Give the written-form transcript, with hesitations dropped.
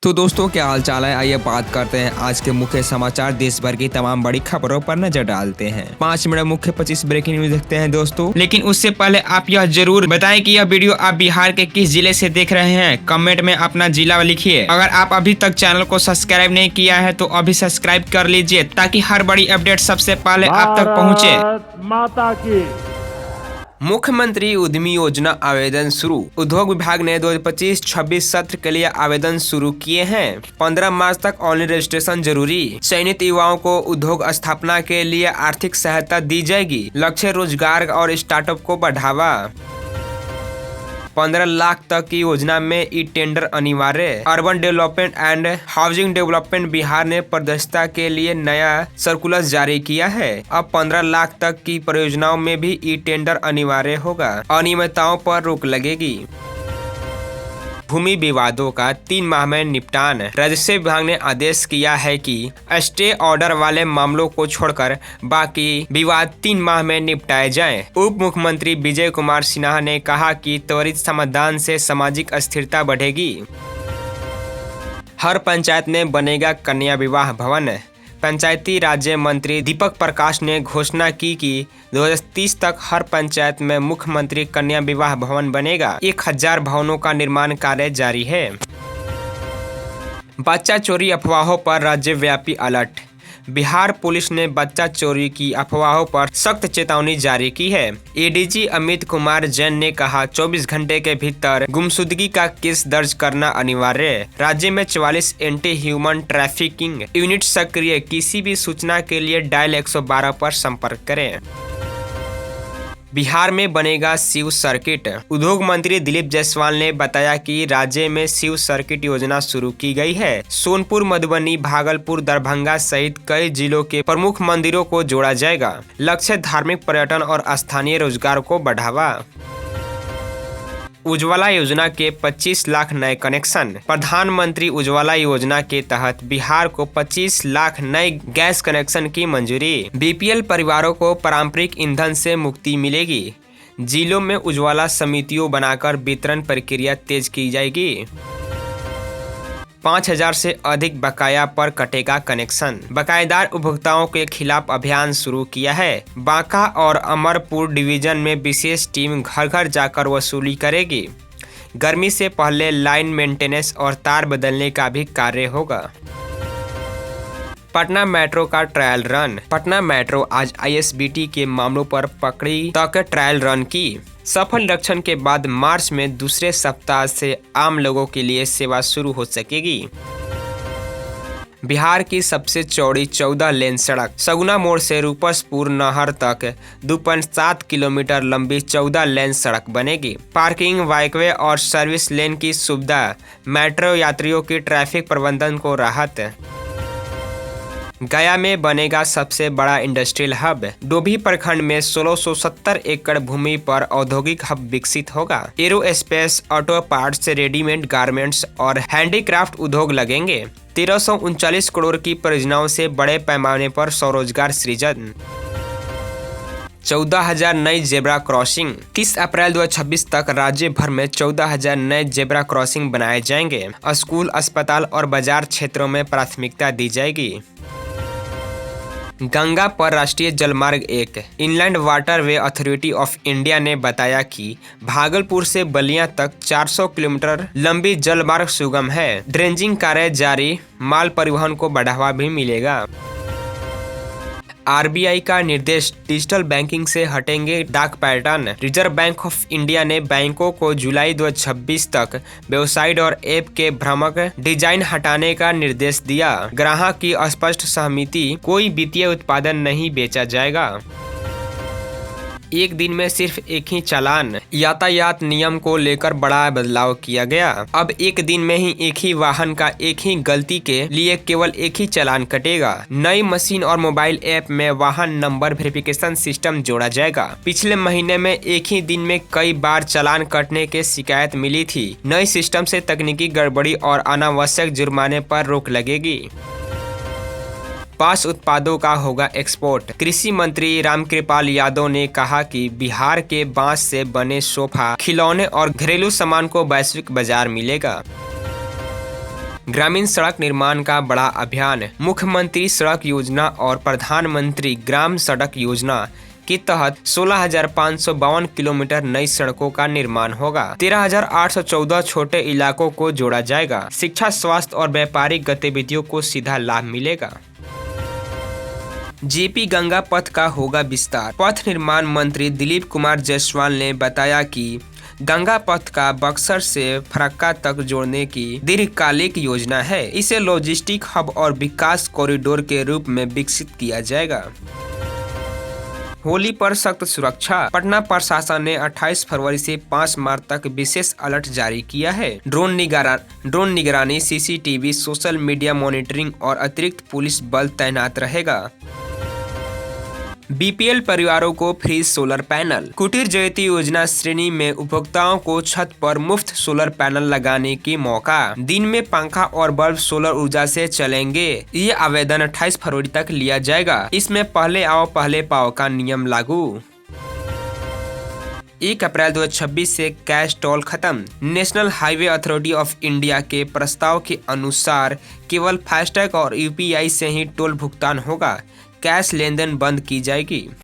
तो दोस्तों, क्या हाल चाल है। आइए बात करते हैं आज के मुख्य समाचार। देश भर की तमाम बड़ी खबरों पर नजर डालते हैं। 5 मिनट मुख्य 25 ब्रेकिंग न्यूज देखते हैं दोस्तों। लेकिन उससे पहले आप यह जरूर बताएं कि यह वीडियो आप बिहार के किस जिले से देख रहे हैं। कमेंट में अपना जिला लिखिए। अगर आप अभी तक चैनल को सब्सक्राइब नहीं किया है तो अभी सब्सक्राइब कर लीजिए ताकि हर बड़ी अपडेट सबसे पहले आप तक पहुँचे। माता की मुख्यमंत्री उद्यमी योजना आवेदन शुरू। उद्योग विभाग ने 2025-26 सत्र के लिए आवेदन शुरू किए हैं। 15 मार्च तक ऑनलाइन रजिस्ट्रेशन जरूरी। चयनित युवाओं को उद्योग स्थापना के लिए आर्थिक सहायता दी जाएगी। लक्ष्य रोजगार और स्टार्टअप को बढ़ावा। 15 लाख तक की योजना में ई टेंडर अनिवार्य। Urban development and housing development Bihar ने पारदर्शिता के लिए नया सर्कुलर जारी किया है। अब 15 लाख तक की परियोजनाओं में भी ई टेंडर अनिवार्य होगा। अनियमितताओं पर रोक लगेगी। भूमि विवादों का 3 माह में निपटान। राजस्व विभाग ने आदेश किया है कि स्टे ऑर्डर वाले मामलों को छोड़कर बाकी विवाद 3 माह में निपटाए जाएं। उप मुख्यमंत्री विजय कुमार सिन्हा ने कहा कि त्वरित समाधान से सामाजिक अस्थिरता बढ़ेगी। हर पंचायत में बनेगा कन्या विवाह भवन। पंचायती राज्य मंत्री दीपक प्रकाश ने घोषणा की कि 2030 तक हर पंचायत में मुख्यमंत्री कन्या विवाह भवन बनेगा। 1000 भवनों का निर्माण कार्य जारी है। बच्चा चोरी अफवाहों पर राज्यव्यापी अलर्ट। बिहार पुलिस ने बच्चा चोरी की अफवाहों पर सख्त चेतावनी जारी की है। एडीजी अमित कुमार जैन ने कहा 24 घंटे के भीतर गुमशुदगी का केस दर्ज करना अनिवार्य। राज्य में 44 एंटी ह्यूमन ट्रैफिकिंग यूनिट सक्रिय। किसी भी सूचना के लिए डायल 112 पर संपर्क करें। बिहार में बनेगा शिव सर्किट। उद्योग मंत्री दिलीप जायसवाल ने बताया कि राज्य में शिव सर्किट योजना शुरू की गई है। सोनपुर, मधुबनी, भागलपुर, दरभंगा सहित कई जिलों के प्रमुख मंदिरों को जोड़ा जाएगा। लक्ष्य धार्मिक पर्यटन और स्थानीय रोजगार को बढ़ावा। उज्ज्वला योजना के 25 लाख नए कनेक्शन। प्रधानमंत्री उज्ज्वला योजना के तहत बिहार को 25 लाख नए गैस कनेक्शन की मंजूरी। बीपीएल परिवारों को पारंपरिक ईंधन से मुक्ति मिलेगी। जिलों में उज्ज्वला समितियों बनाकर वितरण प्रक्रिया तेज की जाएगी। 5000 से अधिक बकाया पर कटेगा कनेक्शन। बकायेदार उपभोक्ताओं के खिलाफ अभियान शुरू किया है। बांका और अमरपुर डिवीजन में विशेष टीम घर घर जाकर वसूली करेगी। गर्मी से पहले लाइन मेंटेनेंस और तार बदलने का भी कार्य होगा। पटना मेट्रो का ट्रायल रन। पटना मेट्रो आज आईएसबीटी के मामलों पर पकड़ी तक ट्रायल रन की। सफल निरीक्षण के बाद मार्च में दूसरे सप्ताह से आम लोगों के लिए सेवा शुरू हो सकेगी। बिहार की सबसे चौड़ी 14 लेन सड़क। सगुना मोड़ से रूपसपुर नहर तक 2.7 किलोमीटर लंबी 14 लेन सड़क बनेगी। पार्किंग, बाइकवे और सर्विस लेन की सुविधा। मेट्रो यात्रियों की ट्रैफिक प्रबंधन को राहत। गया में बनेगा सबसे बड़ा इंडस्ट्रियल हब। डोभी प्रखंड में 1670 एकड़ भूमि पर औद्योगिक हब विकसित होगा। Aerospace, auto parts, readymade garments और हैंडीक्राफ्ट उद्योग लगेंगे। 1339 करोड़ की परियोजनाओं से बड़े पैमाने पर स्वरोजगार सृजन। 14,000 नई जेब्रा क्रॉसिंग। 30 अप्रैल 2026 तक राज्य भर में 14,000 नए जेब्रा क्रॉसिंग बनाए जाएंगे। स्कूल, अस्पताल और बाजार क्षेत्रों में प्राथमिकता दी जाएगी। गंगा पर राष्ट्रीय जलमार्ग 1। Inland waterway authority of India ने बताया कि भागलपुर से बलिया तक 400 किलोमीटर लंबी जलमार्ग सुगम है। ड्रेजिंग कार्य जारी। माल परिवहन को बढ़ावा भी मिलेगा। आरबीआई का निर्देश, डिजिटल बैंकिंग से हटेंगे डाक pattern. Reserve bank of India ने बैंकों को जुलाई 2026 तक वेबसाइट और ऐप के भ्रामक डिजाइन हटाने का निर्देश दिया। ग्राहक की स्पष्ट सहमति, कोई वित्तीय उत्पादन नहीं बेचा जाएगा। एक दिन में सिर्फ एक ही चालान। यातायात नियम को लेकर बड़ा बदलाव किया गया। अब एक दिन में ही एक ही वाहन का एक ही गलती के लिए केवल एक ही चालान कटेगा। नई मशीन और मोबाइल ऐप में वाहन नंबर वेरिफिकेशन सिस्टम जोड़ा जाएगा। पिछले महीने में एक ही दिन में कई बार चालान कटने की शिकायत मिली थी। नए सिस्टम से तकनीकी गड़बड़ी और अनावश्यक जुर्माने पर रोक लगेगी। बांस उत्पादों का होगा एक्सपोर्ट। कृषि मंत्री रामकृपाल यादव ने कहा कि बिहार के बांस से बने सोफा, खिलौने और घरेलू सामान को वैश्विक बाजार मिलेगा। ग्रामीण सड़क निर्माण का बड़ा अभियान। मुख्यमंत्री सड़क योजना और प्रधानमंत्री ग्राम सड़क योजना के तहत 16,552 किलोमीटर नई सड़कों का निर्माण होगा। 13,814 छोटे इलाकों को जोड़ा जाएगा। शिक्षा, स्वास्थ्य और व्यापारिक गतिविधियों को सीधा लाभ मिलेगा। जेपी गंगा पथ का होगा विस्तार। पथ निर्माण मंत्री दिलीप कुमार जायसवाल ने बताया कि गंगा पथ का बक्सर से फरक्का तक जोड़ने की दीर्घकालिक योजना है। इसे लॉजिस्टिक हब और विकास कॉरिडोर के रूप में विकसित किया जाएगा। होली पर सख्त सुरक्षा। पटना प्रशासन ने 28 फरवरी से 5 मार्च तक विशेष अलर्ट जारी किया है। ड्रोन निगरानी, सीसीटीवी, सोशल मीडिया मॉनिटरिंग और अतिरिक्त पुलिस बल तैनात रहेगा। बीपीएल परिवारों को फ्री सोलर पैनल। कुटीर ज्योति योजना श्रेणी में उपभोक्ताओं को छत पर मुफ्त सोलर पैनल लगाने की मौका। दिन में पंखा और बल्ब सोलर ऊर्जा से चलेंगे। ये आवेदन 28 फरवरी तक लिया जाएगा। इसमें पहले आओ पहले पाओ का नियम लागू। 1 अप्रैल 2026 से कैश टोल खत्म। National highway authority of India के प्रस्ताव के अनुसार केवल फास्टैग और यूपीआई से ही टोल भुगतान होगा। कैश लेन देन बंद की जाएगी।